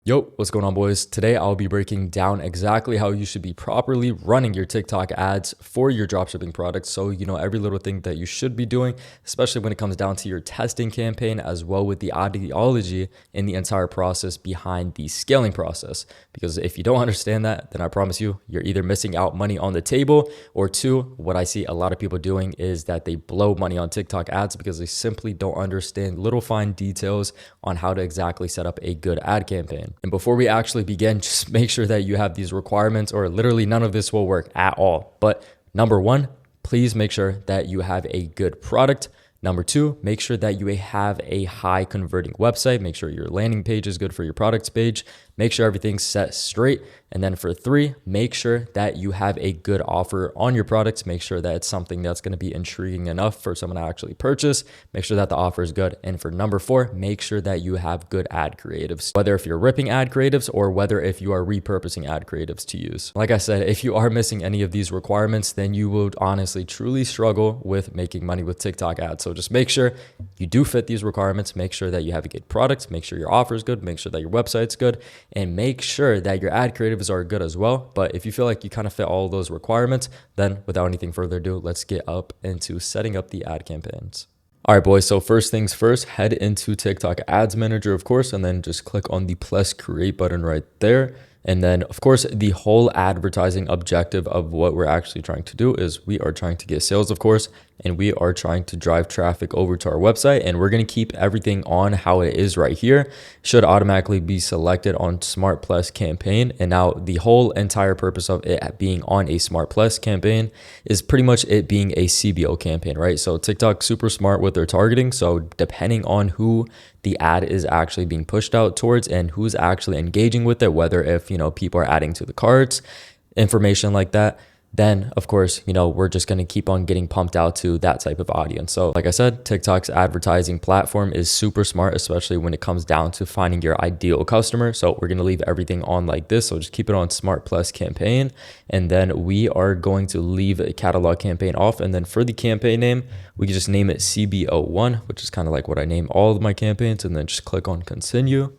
Yo, what's going on, boys? Today I'll be breaking down exactly how you should be properly running your TikTok ads for your dropshipping products. So you know every little thing that you should be doing, especially when it comes down to your testing campaign, as well with the ideology in the entire process behind the scaling process. Because if you don't understand that, then I promise you, you're either missing out money on the table, or two, what I see a lot of people doing is that they blow money on TikTok ads because they simply don't understand little fine details on how to exactly set up a good ad campaign. And before we actually begin, just make sure that you have these requirements, or literally none of this will work at all. But number one, please make sure that you have a good product. Number two, make sure that you have a high converting website. Make sure your landing page is good for your products page. Make sure everything's set straight. And then for three, make sure that you have a good offer on your products. Make sure that it's something that's going to be intriguing enough for someone to actually purchase. Make sure that the offer is good. And for number four, make sure that you have good ad creatives, whether if you're ripping ad creatives or whether if you are repurposing ad creatives to use. Like I said, if you are missing any of these requirements, then you will honestly truly struggle with making money with TikTok ads. So just make sure you do fit these requirements. Make sure that you have a good product. Make sure your offer is good. Make sure that your website's good. And make sure that your ad creatives are good as well. But if you feel like you kind of fit all of those requirements, then without anything further ado, let's get up into setting up the ad campaigns. All right, boys. So first things first, head into TikTok Ads Manager, of course, and then just click on the plus create button right there. And then, of course, the whole advertising objective of what we're actually trying to do is we are trying to get sales, of course, and we are trying to drive traffic over to our website. And we're going to keep everything on how it is right here. Should automatically be selected on Smart Plus campaign. And now the whole entire purpose of it being on a Smart Plus campaign is pretty much it being a CBO campaign, right? So TikTok's super smart with their targeting. So depending on who the ad is actually being pushed out towards and who's actually engaging with it, whether if, people are adding to the carts, information like that, then of course, we're just going to keep on getting pumped out to that type of audience. So like I said, TikTok's advertising platform is super smart, especially when it comes down to finding your ideal customer. So we're going to leave everything on like this. So just keep it on Smart Plus campaign. And then we are going to leave a catalog campaign off. And then for the campaign name, we can just name it CBO1, which is kind of like what I name all of my campaigns, and then just click on continue.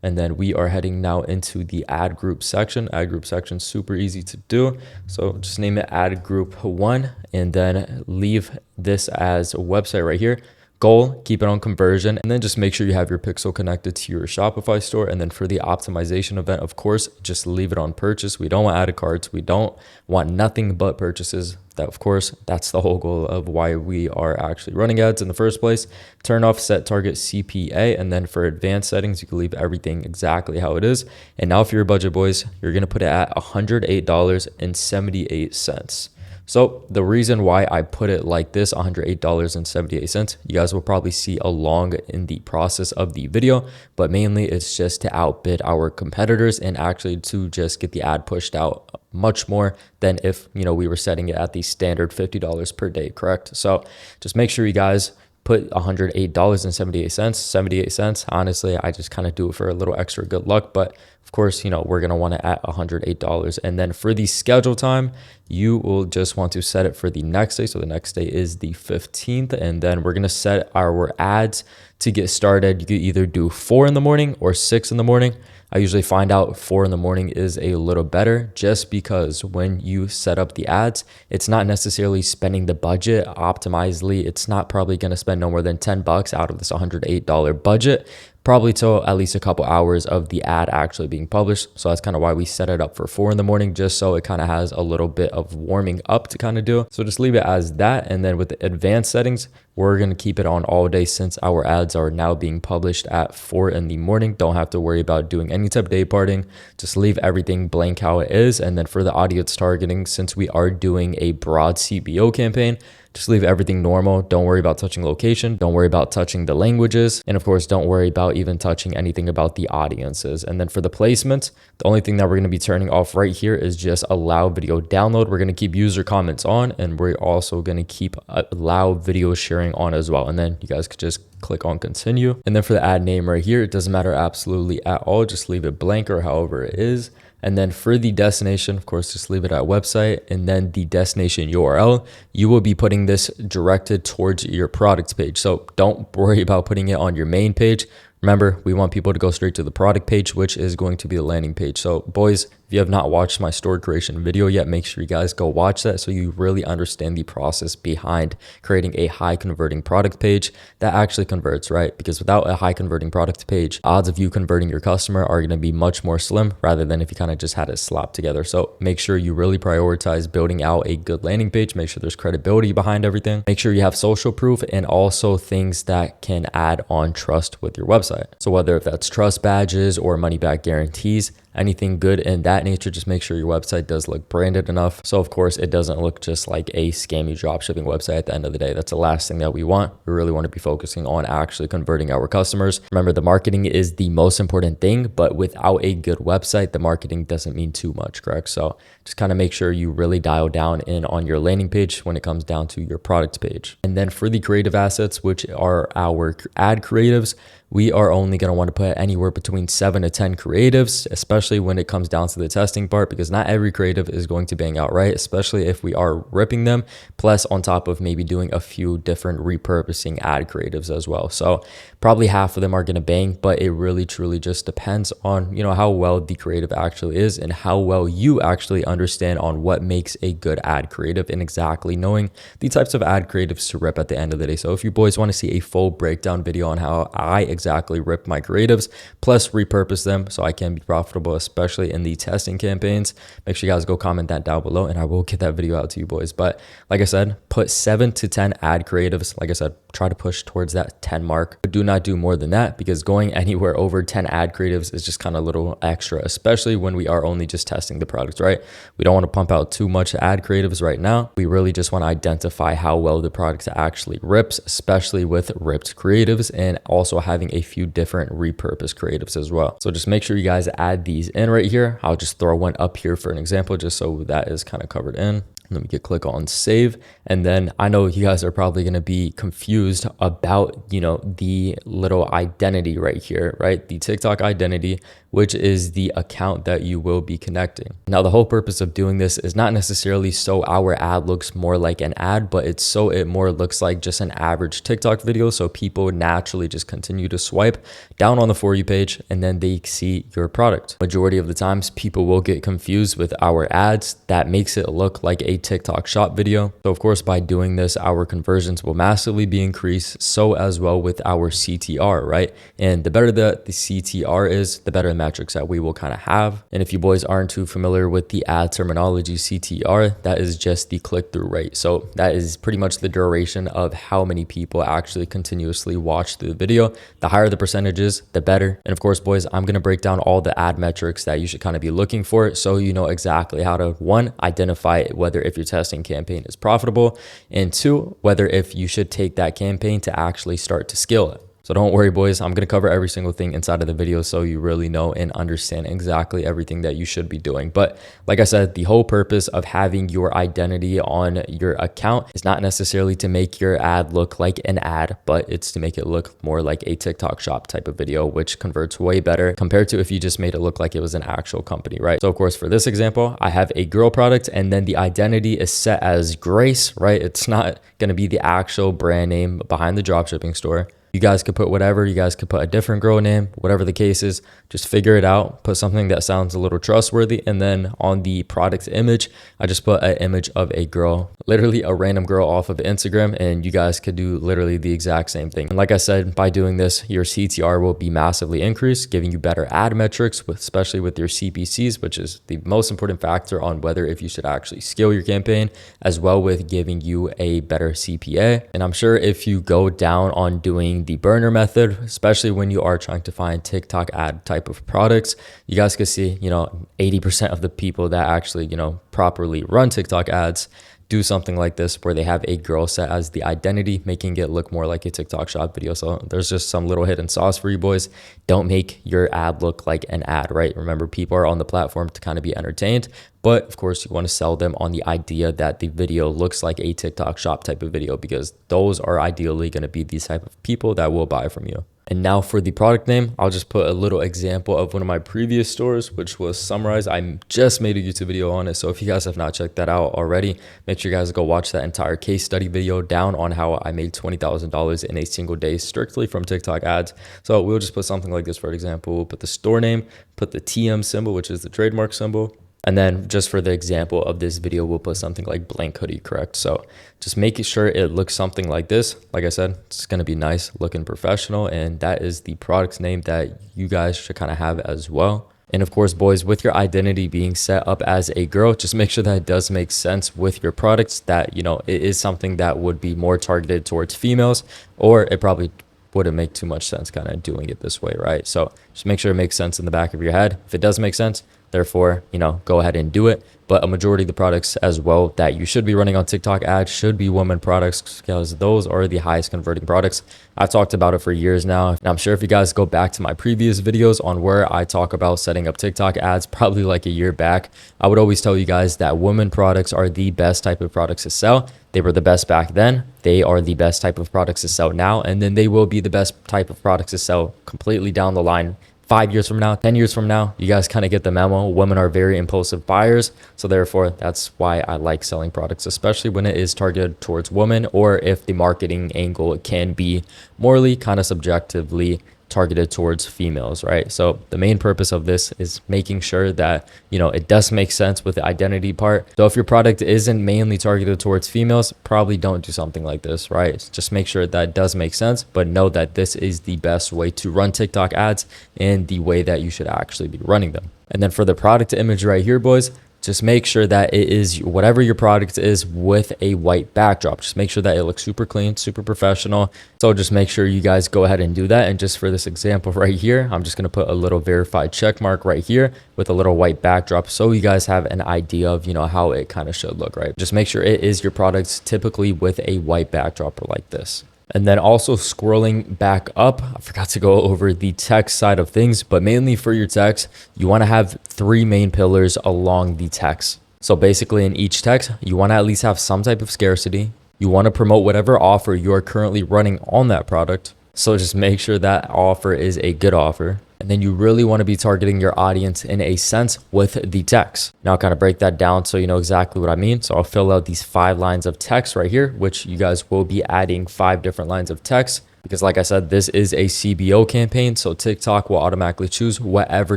And then we are heading now into the ad group section. Ad group section, super easy to do. So just name it ad group 1 and then leave this as a website right here. Goal, keep it on conversion, and then just make sure you have your pixel connected to your Shopify store. And then for the optimization event, of course, just leave it on purchase. We don't want added carts. We don't want nothing but purchases. That, of course, that's the whole goal of why we are actually running ads in the first place. Turn off set target CPA. And then for advanced settings, you can leave everything exactly how it is. And now for your budget, boys, you're going to put it at $108.78. So the reason why I put it like this, $108.78, you guys will probably see along in the process of the video, but mainly it's just to outbid our competitors and actually to just get the ad pushed out much more than if, we were setting it at the standard $50 per day, correct? So just make sure you guys put $108.78, 78 cents. Honestly, I just kind of do it for a little extra good luck, but of course, we're going to want it at $108. And then for the schedule time, you will just want to set it for the next day. So the next day is the 15th. And then we're going to set our ads to get started. You could either do 4 in the morning or 6 in the morning. I usually find out 4 in the morning is a little better just because when you set up the ads, it's not necessarily spending the budget optimizedly. It's not probably going to spend no more than $10 out of this $108 budget, probably till at least a couple hours of the ad actually being published. So that's kind of why we set it up for 4 in the morning, just so it kind of has a little bit of warming up to kind of do. So just leave it as that. And then with the advanced settings, we're going to keep it on all day since our ads are now being published at 4 in the morning. Don't have to worry about doing any type of day parting. Just leave everything blank how it is. And then for the audience targeting, since we are doing a broad CBO campaign, just leave everything normal. Don't worry about touching location. Don't worry about touching the languages. And of course, don't worry about even touching anything about the audiences. And then for the placement, the only thing that we're going to be turning off right here is just allow video download. We're going to keep user comments on, and we're also going to keep allow video sharing on as well. And then you guys could just click on continue. And then for the ad name right here, it doesn't matter absolutely at all. Just leave it blank or however it is. And then for the destination, of course, just leave it at website. And then the destination URL, you will be putting this directed towards your product page. So don't worry about putting it on your main page. Remember, we want people to go straight to the product page, which is going to be the landing page. So boys, if you have not watched my store creation video yet, make sure you guys go watch that so you really understand the process behind creating a high converting product page that actually converts, right? Because without a high converting product page, odds of you converting your customer are going to be much more slim rather than if you kind of just had it slapped together. So make sure you really prioritize building out a good landing page. Make sure there's credibility behind everything. Make sure you have social proof and also things that can add on trust with your website. So whether if that's trust badges or money back guarantees, anything good in that nature, just make sure your website does look branded enough. So of course it doesn't look just like a scammy dropshipping website at the end of the day. That's the last thing that we want. We really want to be focusing on actually converting our customers. Remember, the marketing is the most important thing, but without a good website, the marketing doesn't mean too much, correct? So just kind of make sure you really dial down in on your landing page when it comes down to your product page. And then for the creative assets, which are our ad creatives, we are only going to want to put anywhere between 7 to 10 creatives, especially when it comes down to the testing part, because not every creative is going to bang out right, especially if we are ripping them, plus on top of maybe doing a few different repurposing ad creatives as well. So probably half of them are going to bang, but it really truly just depends on, you know, how well the creative actually is and how well you actually understand on what makes a good ad creative and exactly knowing the types of ad creatives to rip at the end of the day. So if you boys want to see a full breakdown video on how I exactly rip my creatives plus repurpose them so I can be profitable, especially in the testing campaigns, make sure you guys go comment that down below and I will get that video out to you boys. But like I said, put 7 to 10 ad creatives. Like I said, try to push towards that 10 mark, but do not do more than that, because going anywhere over 10 ad creatives is just kind of a little extra, especially when we are only just testing the products, right? We don't want to pump out too much ad creatives right now. We really just want to identify how well the product actually rips, especially with ripped creatives, and also having a few different repurposed creatives as well. So just make sure you guys add these in right here. I'll just throw one up here for an example, just so that is kind of covered in. Let me click on save. And then I know you guys are probably going to be confused about, you know, the little identity right here, right? The TikTok identity, which is the account that you will be connecting. Now, the whole purpose of doing this is not necessarily so our ad looks more like an ad, but it's so it more looks like just an average TikTok video. So people naturally just continue to swipe down on the For You page and then they see your product. Majority of the times people will get confused with our ads. That makes it look like a TikTok shop video. So of course, by doing this, our conversions will massively be increased. So as well with our CTR, right? And the better the CTR is, the better the metrics that we will kind of have. And if you boys aren't too familiar with the ad terminology, CTR, that is just the click-through rate. So that is pretty much the duration of how many people actually continuously watch the video. The higher the percentages, the better. And of course, boys, I'm going to break down all the ad metrics that you should kind of be looking for, so you know exactly how to, one, identify whether if your testing campaign is profitable, and two, whether if you should take that campaign to actually start to scale it. So don't worry, boys, I'm going to cover every single thing inside of the video so you really know and understand exactly everything that you should be doing. But like I said, the whole purpose of having your identity on your account is not necessarily to make your ad look like an ad, but it's to make it look more like a TikTok shop type of video, which converts way better compared to if you just made it look like it was an actual company, right? So of course, for this example, I have a girl product and then the identity is set as Grace, right? It's not going to be the actual brand name behind the dropshipping store. You guys could put whatever, you guys could put a different girl name, whatever the case is, just figure it out, put something that sounds a little trustworthy. And then on the product image, I just put an image of a girl, literally a random girl off of Instagram, and you guys could do literally the exact same thing. And like I said, by doing this, your CTR will be massively increased, giving you better ad metrics, especially with your CPCs, which is the most important factor on whether if you should actually scale your campaign, as well with giving you a better CPA. And I'm sure if you go down on doing the burner method, especially when you are trying to find TikTok ad type of products, you guys can see, 80% of the people that actually, properly run TikTok ads do something like this where they have a girl set as the identity, making it look more like a TikTok shop video. So there's just some little hidden sauce for you boys. Don't make your ad look like an ad, right? Remember, people are on the platform to kind of be entertained, but of course you want to sell them on the idea that the video looks like a TikTok shop type of video, because those are ideally going to be these type of people that will buy from you. And now for the product name, I'll just put a little example of one of my previous stores, which was Summarize. I just made a YouTube video on it. So if you guys have not checked that out already, make sure you guys go watch that entire case study video down on how I made $20,000 in a single day strictly from TikTok ads. So we'll just put something like this, for example. We'll put the store name, put the TM symbol, which is the trademark symbol. And then just for the example of this video, we'll put something like blank hoodie, correct? So just making sure it looks something like this. Like I said, it's going to be nice, looking professional. And that is the product's name that you guys should kind of have as well. And of course, boys, with your identity being set up as a girl, just make sure that it does make sense with your products, that, you know, it is something that would be more targeted towards females, or it probably wouldn't make too much sense kind of doing it this way, right? So just make sure it makes sense in the back of your head. If it does make sense, therefore, you know, go ahead and do it. But a majority of the products as well that you should be running on TikTok ads should be women products, because those are the highest converting products. I've talked about it for years now. And I'm sure if you guys go back to my previous videos on where I talk about setting up TikTok ads, probably like a year back, I would always tell you guys that women products are the best type of products to sell. They were the best back then. They are the best type of products to sell now. And then they will be the best type of products to sell completely down the line. 5 years from now, 10 years from now, you guys kind of get the memo. Women are very impulsive buyers. So therefore, that's why I like selling products, especially when it is targeted towards women, or if the marketing angle can be morally kind of subjectively targeted towards females, right? So the main purpose of this is making sure that, you know, it does make sense with the identity part. So if your product isn't mainly targeted towards females, probably don't do something like this, right? Just make sure that it does make sense, but know that this is the best way to run TikTok ads and the way that you should actually be running them. And then for the product image right here, boys, just make sure that it is whatever your product is with a white backdrop. Just make sure that it looks super clean, super professional. So just make sure you guys go ahead and do that. And just for this example right here, I'm just going to put a little verified check mark right here with a little white backdrop, so you guys have an idea of, you know, how it kind of should look, right? Just make sure it is your products typically with a white backdrop like this. And then also scrolling back up, I forgot to go over the text side of things, but mainly for your text, you want to have 3 main pillars along the text. So basically in each text, you want to at least have some type of scarcity. You want to promote whatever offer you're currently running on that product. So just make sure that offer is a good offer. And then you really want to be targeting your audience in a sense with the text. Now I'll kind of break that down so you know exactly what I mean. So I'll fill out these 5 lines of text right here, which you guys will be adding 5 different lines of text. Because like I said, this is a CBO campaign. So TikTok will automatically choose whatever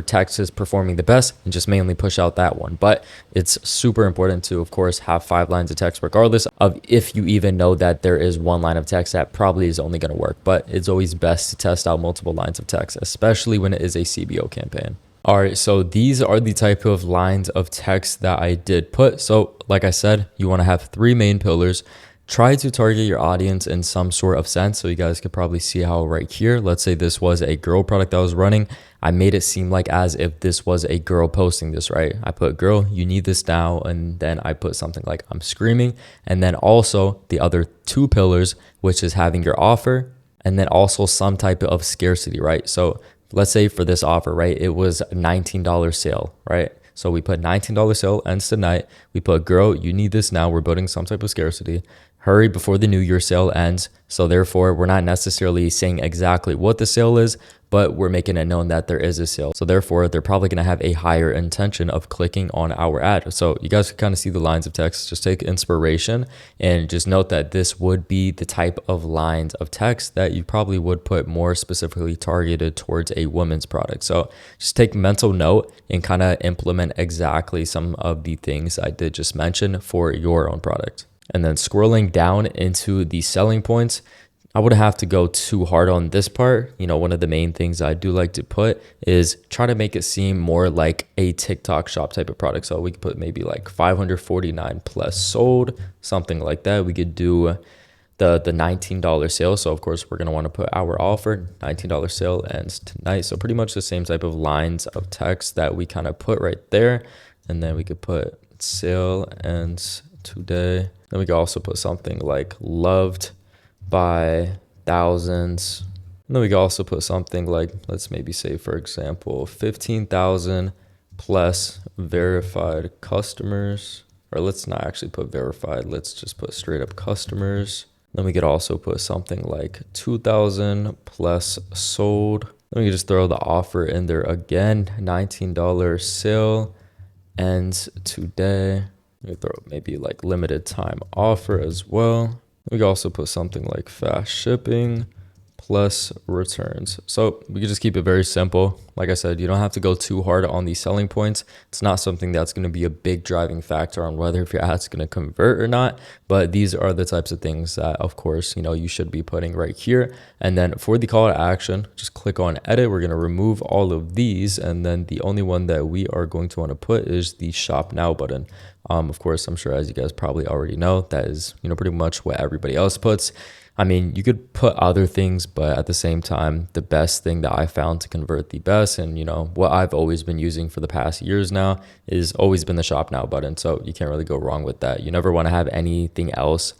text is performing the best and just mainly push out that one. But it's super important to, of course, have 5 lines of text, regardless of if you even know that there is 1 line of text that probably is only going to work. But it's always best to test out multiple lines of text, especially when it is a CBO campaign. All right, so these are the type of lines of text that I did put. So like I said, you want to have 3 main pillars. Try to target your audience in some sort of sense. So you guys could probably see how right here, let's say this was a girl product that I was running. I made it seem like as if this was a girl posting this, right? I put girl, you need this now. And then I put something like I'm screaming. And then also the other 2 pillars, which is having your offer and then also some type of scarcity, right? So let's say for this offer, right, it was a $19 sale, right? So we put $19 sale ends tonight. We put girl, you need this now. We're building some type of scarcity. Hurry before the New Year sale ends. So therefore, we're not necessarily saying exactly what the sale is, but we're making it known that there is a sale. So therefore, they're probably going to have a higher intention of clicking on our ad. So you guys can kind of see the lines of text. Just take inspiration and just note that this would be the type of lines of text that you probably would put more specifically targeted towards a woman's product. So just take mental note and kind of implement exactly some of the things I did just mention for your own product. And then scrolling down into the selling points, I wouldn't have to go too hard on this part. You know, one of the main things I do like to put is try to make it seem more like a TikTok shop type of product. So we could put maybe like 549 plus sold, something like that. We could do the $19 sale. So of course we're going to want to put our offer, $19 sale ends tonight. So pretty much the same type of lines of text that we kind of put right there. And then we could put sale ends today. Then we could also put something like loved by thousands. And then we could also put something like, let's maybe say, for example, 15,000 plus verified customers. Or let's not actually put verified. Let's just put straight up customers. Then we could also put something like 2,000 plus sold. Then we could just throw the offer in there again. $19 sale ends today. We could throw maybe like limited time offer as well. We could also put something like fast shipping plus returns. So we could just keep it very simple. Like I said, you don't have to go too hard on these selling points. It's not something that's going to be a big driving factor on whether if your ad's going to convert or not. But these are the types of things that, of course, you should be putting right here. And then for the call to action, just click on edit. We're going to remove all of these. And then the only one that we are going to want to put is the shop now button. Of course, I'm sure as you guys probably already know, that is, pretty much what everybody else puts. I mean, you could put other things, but at the same time, the best thing that I found to convert the best and, what I've always been using for the past years now is always been the shop now button. So you can't really go wrong with that. You never want to have anything else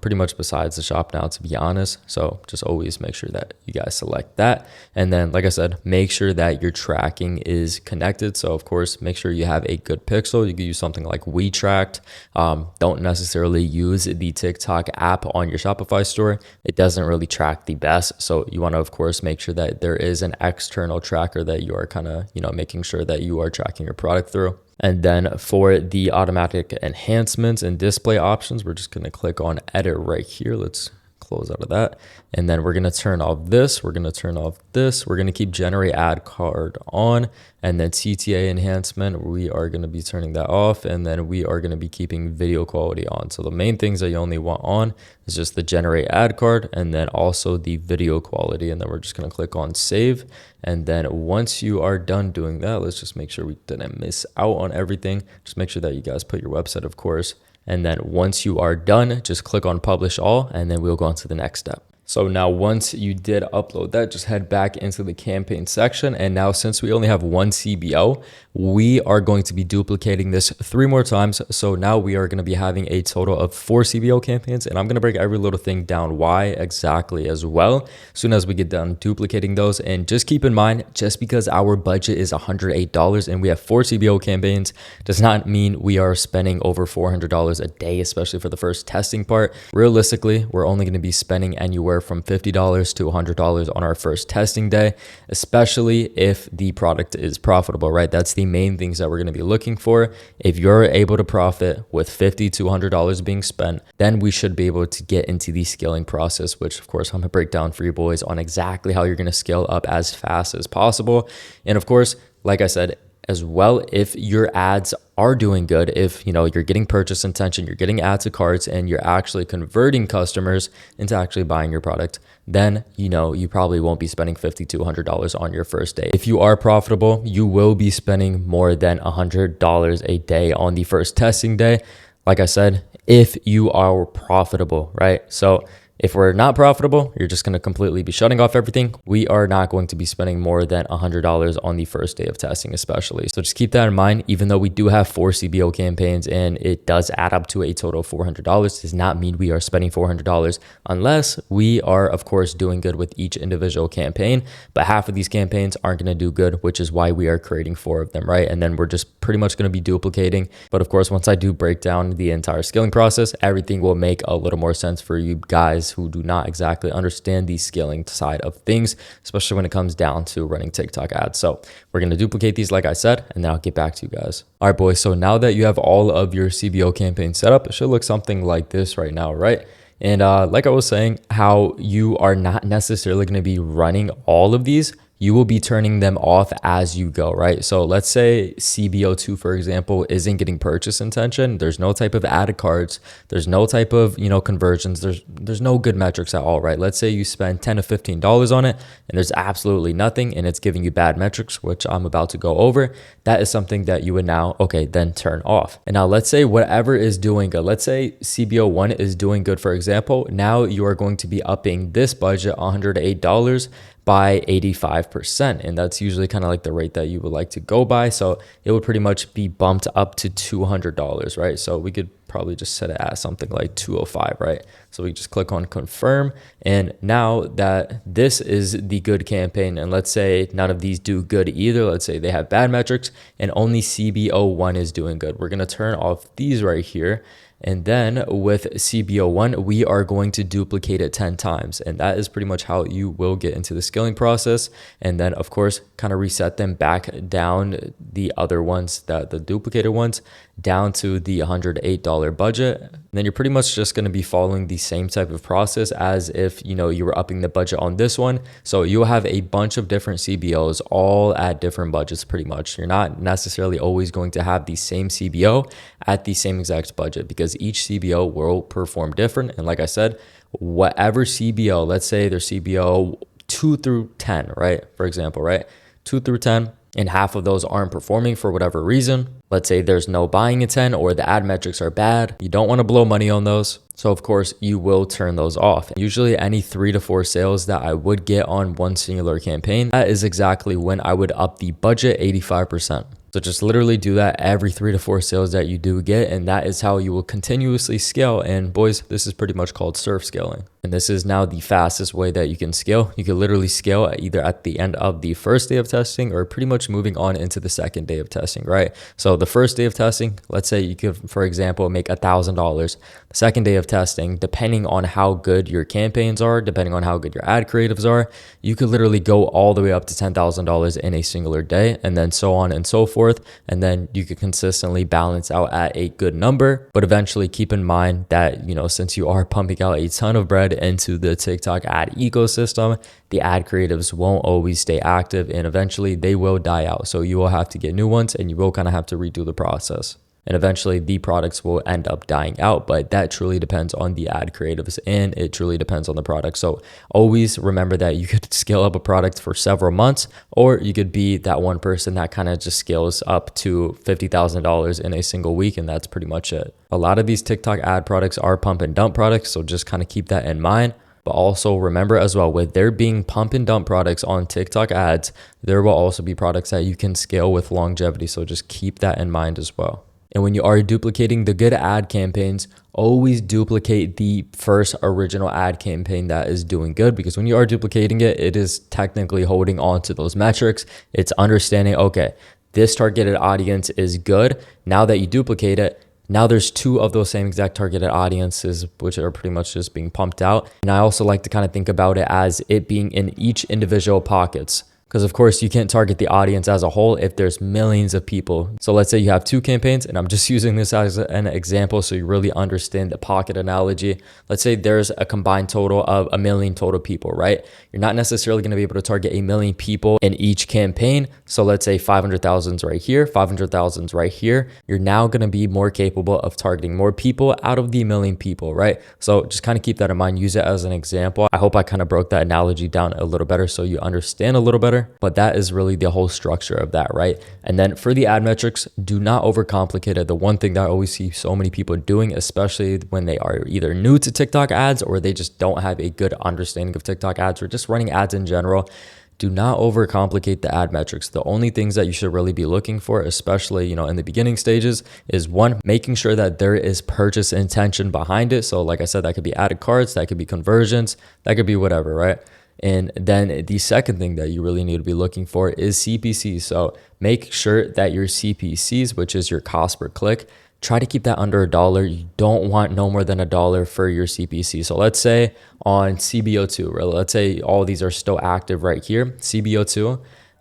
pretty much besides the shop now, to be honest. So just always make sure that you guys select that. And then, like I said, make sure that your tracking is connected. So of course, make sure you have a good pixel. You can use something like WeTracked. Don't necessarily use the TikTok app on your Shopify store. It doesn't really track the best. So you want to, of course, make sure that there is an external tracker that you are kind of, making sure that you are tracking your product through. And then for the automatic enhancements and display options, we're just going to click on edit right here. Let's close out of that. And then we're going to turn off this. We're going to turn off this. We're going to keep generate ad card on, and then CTA enhancement, we are going to be turning that off. And then we are going to be keeping video quality on. So the main things that you only want on is just the generate ad card and then also the video quality. And then we're just going to click on save. And then once you are done doing that, let's just make sure we didn't miss out on everything. Just make sure that you guys put your website, of course. And then once you are done, just click on publish all, and then we'll go on to the next step. So now once you did upload that, just head back into the campaign section. And now since we only have one CBO, we are going to be duplicating this 3 more times. So now we are going to be having a total of 4 CBO campaigns, and I'm going to break every little thing down why exactly as well, as soon as we get done duplicating those. And just keep in mind, just because our budget is $108 and we have 4 CBO campaigns does not mean we are spending over $400 a day, especially for the first testing part. Realistically, we're only going to be spending anywhere from $50 to $100 on our first testing day, especially if the product is profitable, right? That's the main things that we're going to be looking for. If you're able to profit with $50 to $100 being spent, then we should be able to get into the scaling process, which of course I'm going to break down for you boys on exactly how you're going to scale up as fast as possible. And of course, like I said, as well, if your ads are doing good, if you're getting purchase intention, you're getting add to carts, and you're actually converting customers into actually buying your product, then you probably won't be spending $50 to $100 on your first day. If you are profitable, you will be spending more than $100 a day on the first testing day. Like I said, if you are profitable, right? So if we're not profitable, you're just going to completely be shutting off everything. We are not going to be spending more than $100 on the first day of testing, especially. So just keep that in mind. Even though we do have 4 CBO campaigns and it does add up to a total of $400, does not mean we are spending $400 unless we are, of course, doing good with each individual campaign. But half of these campaigns aren't going to do good, which is why we are creating 4 of them, right? And then we're just pretty much going to be duplicating. But of course, once I do break down the entire scaling process, everything will make a little more sense for you guys who do not exactly understand the scaling side of things, especially when it comes down to running TikTok ads. So we're going to duplicate these, like I said, and then I'll get back to you guys. All right, boys. So now that you have all of your CBO campaigns set up, it should look something like this right now, right? And like I was saying, how you are not necessarily going to be running all of these. You will be turning them off as you go, right? So let's say CBO2, for example, isn't getting purchase intention. There's no type of added cards. There's no type of, conversions. There's no good metrics at all, right? Let's say you spend $10 to $15 on it and there's absolutely nothing and it's giving you bad metrics, which I'm about to go over. That is something that you would now, then turn off. And now let's say whatever is doing good. Let's say CBO1 is doing good, for example. Now you are going to be upping this budget $108 by 85%. And that's usually kind of like the rate that you would like to go by. So it would pretty much be bumped up to $200, right? So we could probably just set it at something like 205, right? So we just click on confirm. And now that this is the good campaign, and let's say none of these do good either, let's say they have bad metrics and only CBO1 is doing good, we're going to turn off these right here. And then with CBO1, we are going to duplicate it 10 times. And that is pretty much how you will get into the scaling process. And then of course, kind of reset them back down, the other ones, the duplicated ones, down to the $108 budget. And then you're pretty much just going to be following the same type of process as if, you know, you were upping the budget on this one. So you'll have a bunch of different CBOs all at different budgets pretty much. You're not necessarily always going to have the same CBO at the same exact budget because each CBO will perform different. And like I said, whatever CBO, let's say their CBO 2 through 10, right? For example, right? 2 through 10, and half of those aren't performing for whatever reason. Let's say there's no buying intent or the ad metrics are bad. You don't want to blow money on those. So of course you will turn those off. Usually any 3 to 4 sales that I would get on one singular campaign, that is exactly when I would up the budget 85%. So just literally do that every 3 to 4 sales that you do get. And that is how you will continuously scale. And boys, this is pretty much called surf scaling. And this is now the fastest way that you can scale. You can literally scale either at the end of the first day of testing or pretty much moving on into the second day of testing, right? So the first day of testing, let's say you could, for example, make $1,000. The second day of testing, depending on how good your campaigns are, depending on how good your ad creatives are, you could literally go all the way up to $10,000 in a singular day, and then so on and so forth. And then you could consistently balance out at a good number. But eventually keep in mind that, you know, since you are pumping out a ton of bread into the TikTok ad ecosystem, the ad creatives won't always stay active and eventually they will die out. So you will have to get new ones and you will kind of have to redo the process. And eventually the products will end up dying out, but that truly depends on the ad creatives and it truly depends on the product. So always remember that you could scale up a product for several months, or you could be that one person that kind of just scales up to $50,000 in a single week. And that's pretty much it. A lot of these TikTok ad products are pump and dump products. So just kind of keep that in mind. But also remember as well, with there being pump and dump products on TikTok ads, there will also be products that you can scale with longevity. So just keep that in mind as well. And when you are duplicating the good ad campaigns, always duplicate the first original ad campaign that is doing good, because when you are duplicating it, it is technically holding on to those metrics. It's understanding, okay, this targeted audience is good. Now that you duplicate it, now there's 2 of those same exact targeted audiences, which are pretty much just being pumped out. And I also like to kind of think about it as it being in each individual pockets. Because of course you can't target the audience as a whole if there's millions of people. So let's say you have 2 campaigns, and I'm just using this as an example so you really understand the pocket analogy. Let's say there's a combined total of 1 million total people, right? You're not necessarily going to be able to target 1 million people in each campaign. So let's say 500,000's right here, 500,000's right here. You're now going to be more capable of targeting more people out of the 1 million people, right? So just kind of keep that in mind. Use it as an example. I hope I kind of broke that analogy down a little better so you understand a little better. But that is really the whole structure of that, right? And then for the ad metrics, do not overcomplicate it. The one thing that I always see so many people doing, especially when they are either new to TikTok ads or they just don't have a good understanding of TikTok ads or just running ads in general, do not overcomplicate the ad metrics. The only things that you should really be looking for, especially, you know, in the beginning stages, is 1, making sure that there is purchase intention behind it. So like I said, that could be added cards, that could be conversions, that could be whatever, right? And then the second thing that you really need to be looking for is CPC. So make sure that your CPCs, which is your cost per click, try to keep that under $1. You don't want no more than $1 for your CPC. So let's say on CBO2, right? Let's say all these are still active right here. CBO2,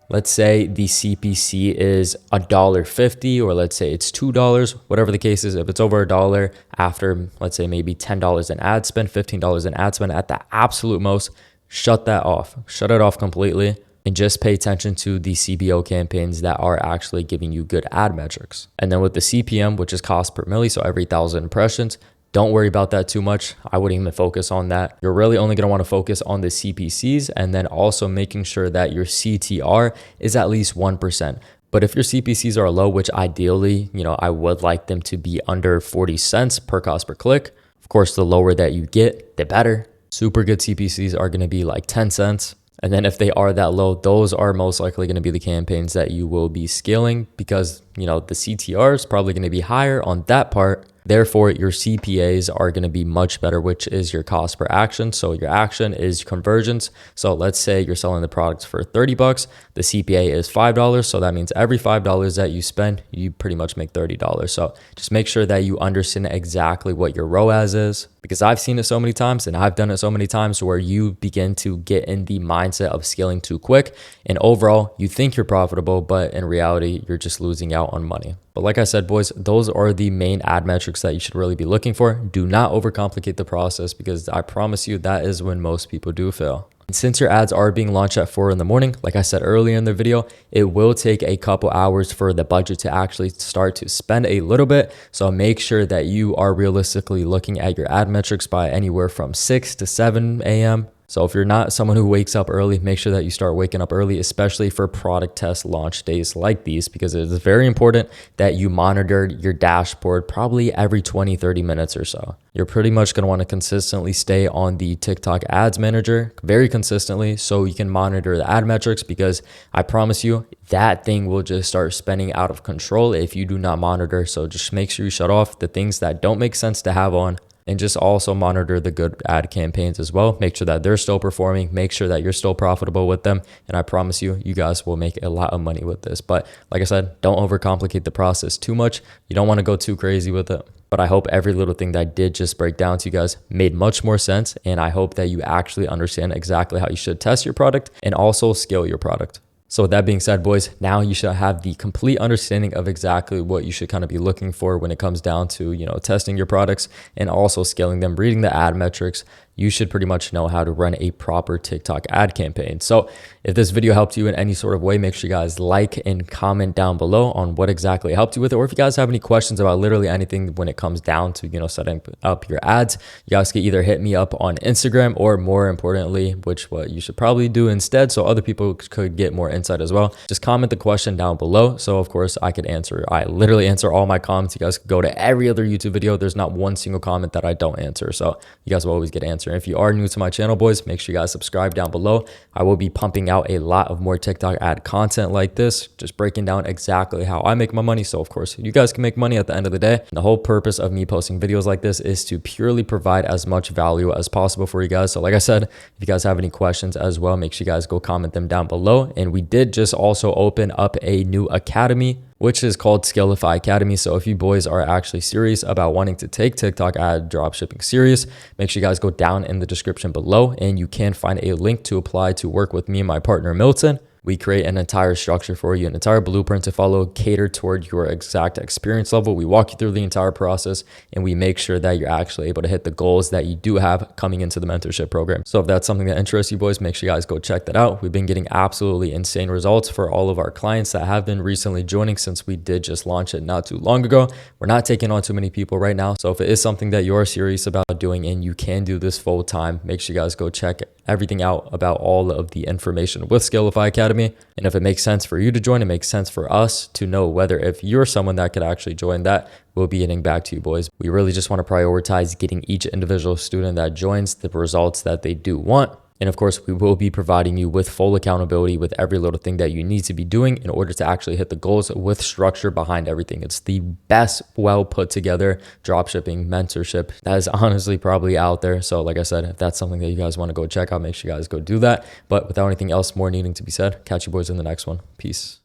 let's say the CPC is $1.50, or let's say it's $2, whatever the case is. If it's over $1 after, let's say maybe $10 in ad spend, $15 in ad spend at the absolute most, shut that off. Shut it off completely and just pay attention to the CBO campaigns that are actually giving you good ad metrics. And then with the CPM, which is cost per milli, so every 1,000 impressions, don't worry about that too much. I wouldn't even focus on that. You're really only going to want to focus on the CPCs and then also making sure that your CTR is at least 1%. But if your CPCs are low, which ideally, you know, I would like them to be under 40 cents per cost per click. Of course, the lower that you get, the better. Super good CPCs are going to be like 10 cents. And then if they are that low, those are most likely going to be the campaigns that you will be scaling, because the CTR is probably going to be higher on that part. Therefore, your CPAs are going to be much better, which is your cost per action. So your action is conversions. So let's say you're selling the products for 30 bucks. The CPA is $5. So that means every $5 that you spend, you pretty much make $30. So just make sure that you understand exactly what your ROAS is, because I've seen it so many times and I've done it so many times where you begin to get in the mindset of scaling too quick. And overall, you think you're profitable, but in reality, you're just losing out on money. But like I said, boys, those are the main ad metrics that you should really be looking for. Do not overcomplicate the process, because I promise you that is when most people do fail. And since your ads are being launched at 4 in the morning, like I said earlier in the video, it will take a couple hours for the budget to actually start to spend a little bit. So make sure that you are realistically looking at your ad metrics by anywhere from 6 to 7 a.m. So if you're not someone who wakes up early, make sure that you start waking up early, especially for product test launch days like these, because it is very important that you monitor your dashboard probably every 20-30 minutes or so. You're pretty much going to want to consistently stay on the TikTok ads manager very consistently so you can monitor the ad metrics, because I promise you that thing will just start spinning out of control if you do not monitor. So just make sure you shut off the things that don't make sense to have on. And just also monitor the good ad campaigns as well. Make sure that they're still performing. Make sure that you're still profitable with them. And I promise you, you guys will make a lot of money with this. But like I said, don't overcomplicate the process too much. You don't want to go too crazy with it. But I hope every little thing that I did just break down to you guys made much more sense. And I hope that you actually understand exactly how you should test your product and also scale your product. So with that being said, boys, now you should have the complete understanding of exactly what you should kind of be looking for when it comes down to, testing your products and also scaling them, reading the ad metrics. You should pretty much know how to run a proper TikTok ad campaign. So if this video helped you in any sort of way, make sure you guys like and comment down below on what exactly helped you with it. Or if you guys have any questions about literally anything when it comes down to, setting up your ads, you guys can either hit me up on Instagram, or more importantly, which what you should probably do instead, so other people could get more insight as well, just comment the question down below. So of course I could answer. I literally answer all my comments. You guys could go to every other YouTube video. There's not one single comment that I don't answer. So you guys will always get an answer. And if you are new to my channel, boys, make sure you guys subscribe down below. I will be pumping out a lot of more TikTok ad content like this, just breaking down exactly how I make my money. So of course you guys can make money at the end of the day. And the whole purpose of me posting videos like this is to purely provide as much value as possible for you guys. So like I said, if you guys have any questions as well, make sure you guys go comment them down below. And we did just also open up a new academy, which is called Scaleify Academy. So if you boys are actually serious about wanting to take TikTok ad dropshipping serious, make sure you guys go down in the description below, and you can find a link to apply to work with me and my partner Milton. We create an entire structure for you, an entire blueprint to follow, catered toward your exact experience level. We walk you through the entire process, and we make sure that you're actually able to hit the goals that you do have coming into the mentorship program. So if that's something that interests you boys, make sure you guys go check that out. We've been getting absolutely insane results for all of our clients that have been recently joining, since we did just launch it not too long ago. We're not taking on too many people right now. So if it is something that you're serious about doing and you can do this full time, make sure you guys go check everything out about all of the information with Scaleify Academy. And if it makes sense for you to join, it makes sense for us to know whether if you're someone that could actually join that, we'll be getting back to you boys. We really just want to prioritize getting each individual student that joins the results that they do want. And of course, we will be providing you with full accountability with every little thing that you need to be doing in order to actually hit the goals, with structure behind everything. It's the best, well put together dropshipping mentorship that is honestly probably out there. So like I said, if that's something that you guys want to go check out, make sure you guys go do that. But without anything else more needing to be said, catch you boys in the next one. Peace.